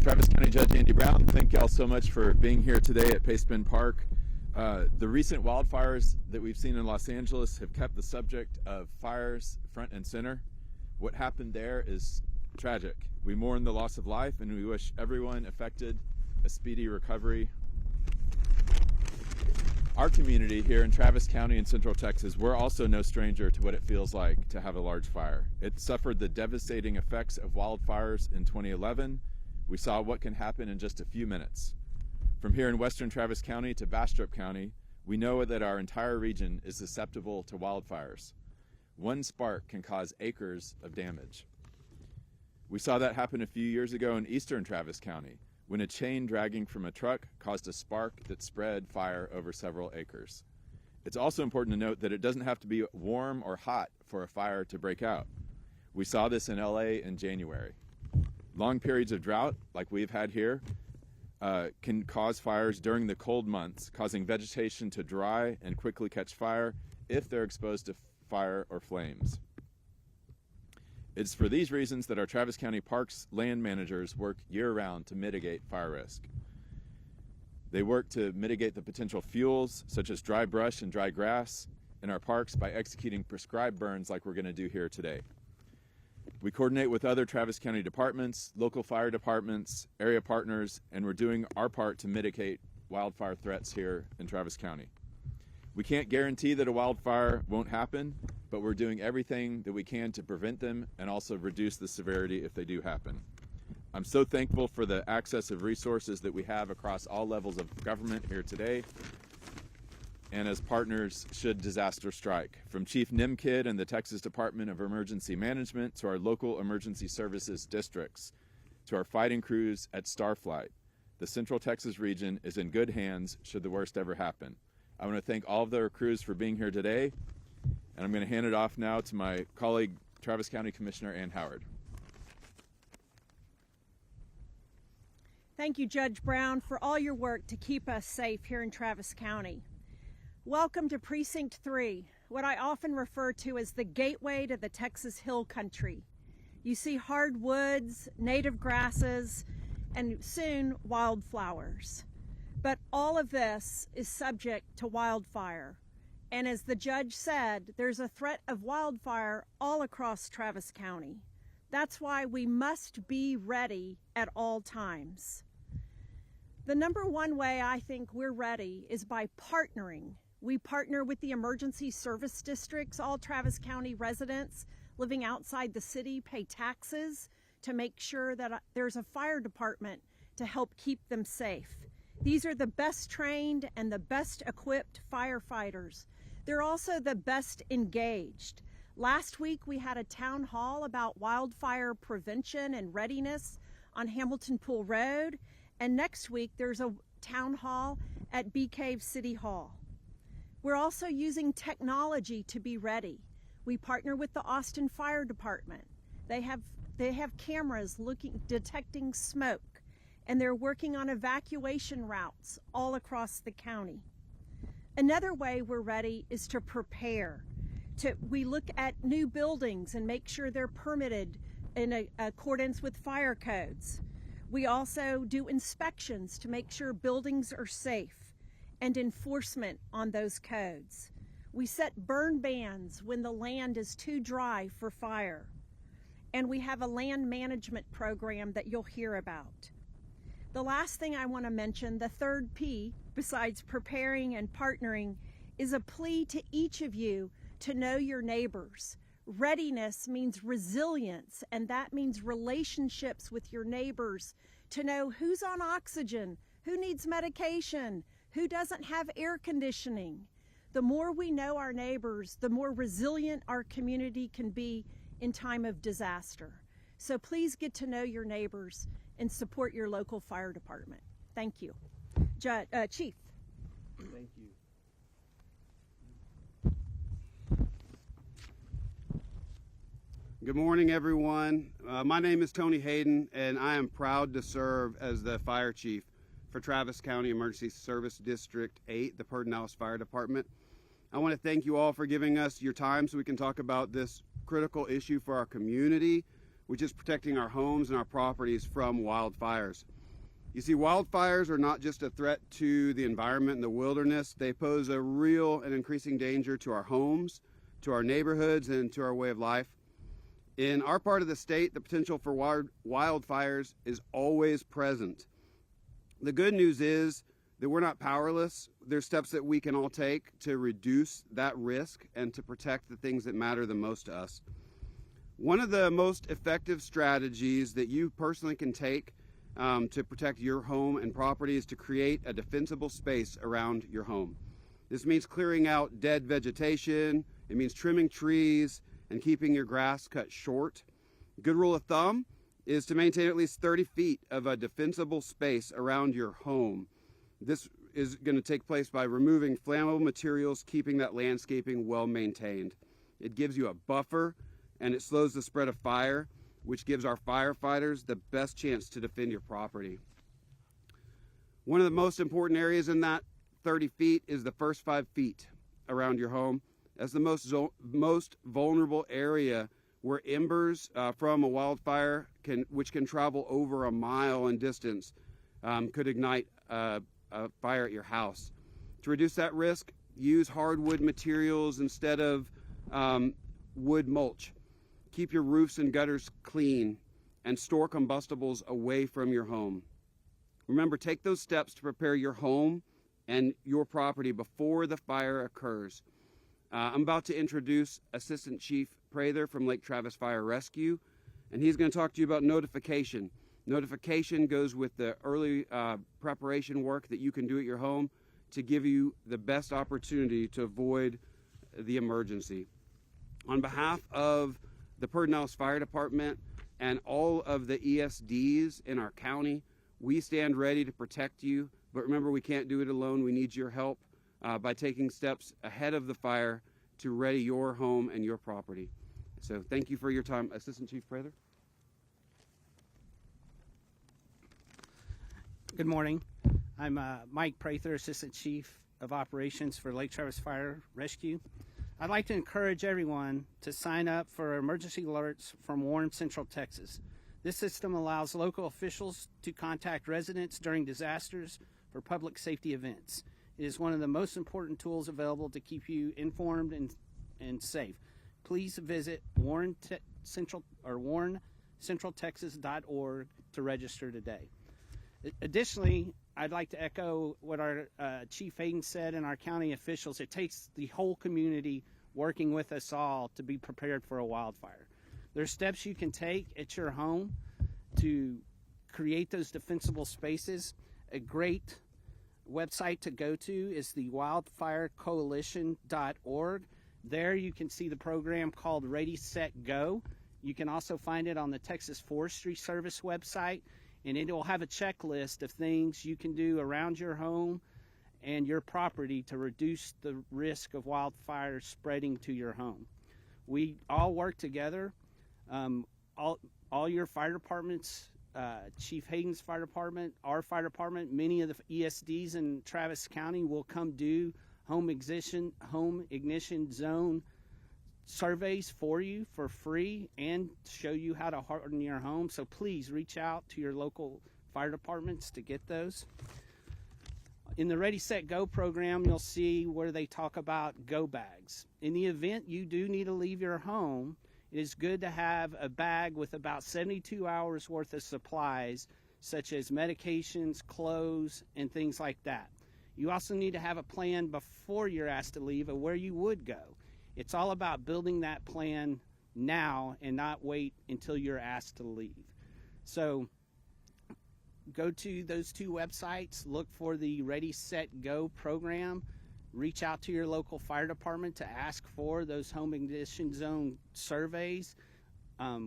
Travis County Judge Andy Brown, thank y'all so much for being here today at Pace Bend Park. The recent wildfires that we've seen in Los Angeles have kept the subject of fires front and center. What happened there is tragic. We mourn the loss of life and we wish everyone affected a speedy recovery. Our community here in Travis County in Central Texas, we're also no stranger to what it feels like to have a large fire. It suffered the devastating effects of wildfires in 2011. We saw what can happen in just a few minutes. From here in western Travis County to Bastrop County, we know that our entire region is susceptible to wildfires. One spark can cause acres of damage. We saw that happen a few years ago in eastern Travis County, when a chain dragging from a truck caused a spark that spread fire over several acres. It's also important to note that it doesn't have to be warm or hot for a fire to break out. We saw this in LA in January. Long periods of drought, like we've had here, can cause fires during the cold months, causing vegetation to dry and quickly catch fire if they're exposed to fire or flames. It's for these reasons that our Travis County Parks land managers work year-round to mitigate fire risk. They work to mitigate the potential fuels, such as dry brush and dry grass, in our parks by executing prescribed burns like we're going to do here today. We coordinate with other Travis County departments, local fire departments, area partners, and we're doing our part to mitigate wildfire threats here in Travis County. We can't guarantee that a wildfire won't happen, but we're doing everything that we can to prevent them and also reduce the severity if they do happen. I'm so thankful for the access of resources that we have across all levels of government here today and as partners should disaster strike. From Chief Nimkid and the Texas Department of Emergency Management to our local emergency services districts, to our fighting crews at Starflight, the Central Texas region is in good hands should the worst ever happen. I want to thank all of their crews for being here today, and I'm going to hand it off now to my colleague, Travis County Commissioner Ann Howard. Thank you, Judge Brown, for all your work to keep us safe here in Travis County. Welcome to Precinct 3, what I often refer to as the gateway to the Texas Hill Country. You see hardwoods, native grasses, and soon wildflowers. But all of this is subject to wildfire. And as the judge said, there's a threat of wildfire all across Travis County. That's why we must be ready at all times. The number one way I think we're ready is by partnering. We partner with the emergency service districts. All Travis County residents living outside the city pay taxes to make sure that there's a fire department to help keep them safe. These are the best trained and the best equipped firefighters. They're also the best engaged. Last week we had a town hall about wildfire prevention and readiness on Hamilton Pool Road, and next week there's a town hall at Bee Cave City Hall. We're also using technology to be ready. We partner with the Austin Fire Department. They have cameras detecting smoke, and they're working on evacuation routes all across the county. Another way we're ready is to prepare. We look at new buildings and make sure they're permitted in accordance with fire codes. We also do inspections to make sure buildings are safe and enforcement on those codes. We set burn bans when the land is too dry for fire. And we have a land management program that you'll hear about. The last thing I want to mention, the third P, besides preparing and partnering, is a plea to each of you to know your neighbors. Readiness means resilience, and that means relationships with your neighbors, to know who's on oxygen, who needs medication, who doesn't have air conditioning. The more we know our neighbors, the more resilient our community can be in time of disaster. So please get to know your neighbors and support your local fire department. Thank you. Chief. Thank you. Good morning, everyone. My name is Tony Hayden, and I am proud to serve as the fire chief for Travis County Emergency Service District 8, the Pedernales Fire Department. I want to thank you all for giving us your time so we can talk about this critical issue for our community. which is protecting our homes and our properties from wildfires. You see, wildfires are not just a threat to the environment and the wilderness. They pose a real and increasing danger to our homes, to our neighborhoods, and to our way of life. In our part of the state, the potential for wildfires is always present. The good news is that we're not powerless. There's steps that we can all take to reduce that risk and to protect the things that matter the most to us. One of the most effective strategies that you personally can take to protect your home and property is to create a defensible space around your home. This means clearing out dead vegetation. It means trimming trees and keeping your grass cut short. A good rule of thumb is to maintain at least 30 feet of a defensible space around your home. This is going to take place by removing flammable materials, keeping that landscaping well maintained. It gives you a buffer and it slows the spread of fire, which gives our firefighters the best chance to defend your property. One of the most important areas in that 30 feet is the first 5 feet around your home. That's the most vulnerable area where embers from a wildfire, which can travel over a mile in distance, could ignite a fire at your house. To reduce that risk, use hardwood materials instead of wood mulch. Keep your roofs and gutters clean and store combustibles away from your home. Remember, take those steps to prepare your home and your property before the fire occurs. I'm about to introduce Assistant Chief Prather from Lake Travis Fire Rescue, and he's going to talk to you about notification. Notification goes with the early preparation work that you can do at your home to give you the best opportunity to avoid the emergency. On behalf of the Pedernales Fire Department and all of the ESDs in our county, we stand ready to protect you, but remember, we can't do it alone. We need your help by taking steps ahead of the fire to ready your home and your property. So thank you for your time. Assistant Chief Prather. Good morning. I'm Mike Prather, Assistant Chief of Operations for Lake Travis Fire Rescue. I'd like to encourage everyone to sign up for emergency alerts from Warren Central Texas. This system allows local officials to contact residents during disasters for public safety events. It is one of the most important tools available to keep you informed and safe. Please visit warrencentraltexas.org to register today. Additionally, I'd like to echo what our Chief Hayden said and our county officials. It takes the whole community working with us all to be prepared for a wildfire. There's steps you can take at your home to create those defensible spaces. A great website to go to is the wildfirecoalition.org. There you can see the program called Ready, Set, Go. You can also find it on the Texas Forestry Service website, and it will have a checklist of things you can do around your home and your property to reduce the risk of wildfires spreading to your home. We all work together. All your fire departments, Chief Hayden's fire department, our fire department, many of the ESDs in Travis County will come do home ignition zone surveys for you for free and show you how to harden your home. So please reach out to your local fire departments to get those. In the Ready, Set, Go program, you'll see where they talk about go bags. In the event you do need to leave your home, it is good to have a bag with about 72 hours worth of supplies, such as medications, clothes, and things like that. You also need to have a plan before you're asked to leave of where you would go. It's all about building that plan now and not wait until you're asked to leave. So go to those two websites, look for the Ready, Set, Go program, reach out to your local fire department to ask for those home ignition zone surveys.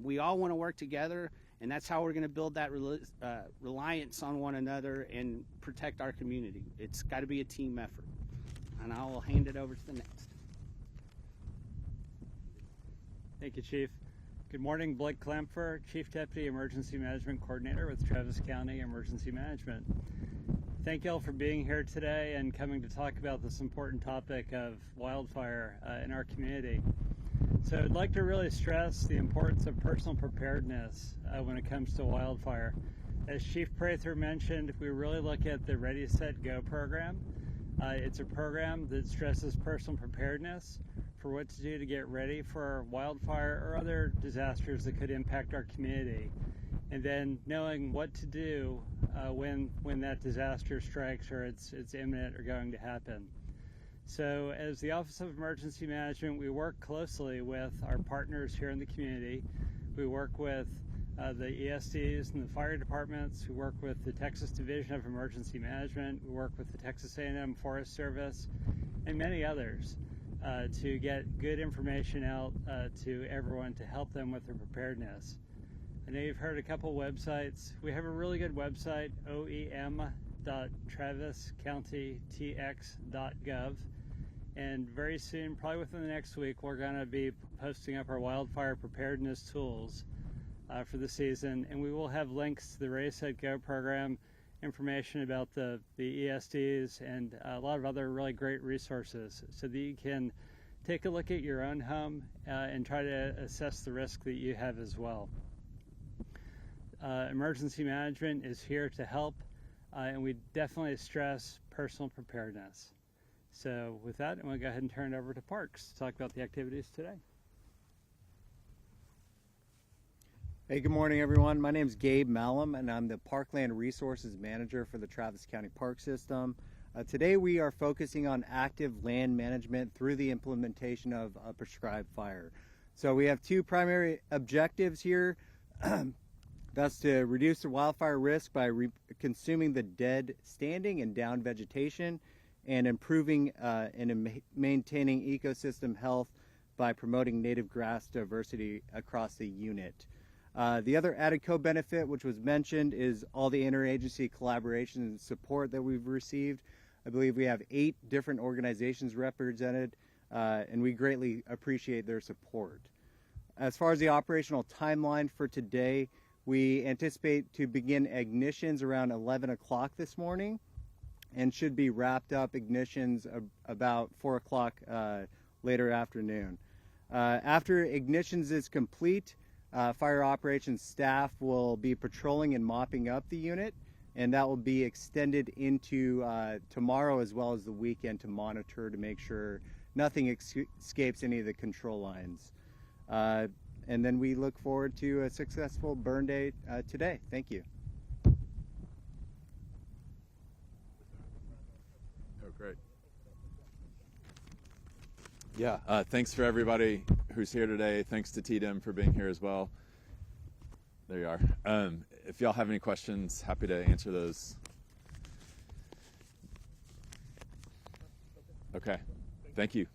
We all want to work together, and that's how we're going to build that reliance on one another and protect our community. It's got to be a team effort. And I will hand it over to the next. Thank you, Chief. Good morning, Blake Klemfer, Chief Deputy Emergency Management Coordinator with Travis County Emergency Management. Thank you all for being here today and coming to talk about this important topic of wildfire in our community. So I'd like to really stress the importance of personal preparedness when it comes to wildfire. As Chief Prather mentioned, we really look at the Ready, Set, Go program. It's a program that stresses personal preparedness for what to do to get ready for wildfire or other disasters that could impact our community. And then knowing what to do when that disaster strikes or it's imminent or going to happen. So as the Office of Emergency Management, we work closely with our partners here in the community. We work with the ESDs and the fire departments. We work with the Texas Division of Emergency Management. We work with the Texas A&M Forest Service and many others to get good information out to everyone to help them with their preparedness. I know you've heard a couple websites. We have a really good website, oem.traviscountytx.gov. And very soon, probably within the next week, we're going to be posting up our wildfire preparedness tools for the season. And we will have links to the Ready, Set, Go program, information about the ESDs, and a lot of other really great resources so that you can take a look at your own home and try to assess the risk that you have as well. Emergency management is here to help, and we definitely stress personal preparedness. So with that, I'm going to go ahead and turn it over to Parks to talk about the activities today. Hey, good morning, everyone. My name is Gabe Malum, and I'm the Parkland Resources Manager for the Travis County Park System. Today, we are focusing on active land management through the implementation of a prescribed fire. So we have two primary objectives here. That's to reduce the wildfire risk by consuming the dead standing and down vegetation, and improving and maintaining ecosystem health by promoting native grass diversity across the unit. The other added co-benefit, which was mentioned, is all the interagency collaboration and support that we've received. I believe we have 8 different organizations represented, and we greatly appreciate their support. As far as the operational timeline for today, we anticipate to begin ignitions around 11 o'clock this morning and should be wrapped up ignitions about 4 o'clock later afternoon. After ignitions is complete, fire operations staff will be patrolling and mopping up the unit, and that will be extended into tomorrow as well as the weekend to monitor to make sure nothing escapes any of the control lines. And then we look forward to a successful burn day today. Thank you. Oh, great. Yeah, thanks for everybody who's here today. Thanks to TDM for being here as well. There you are. If y'all have any questions, happy to answer those. Okay, thank you.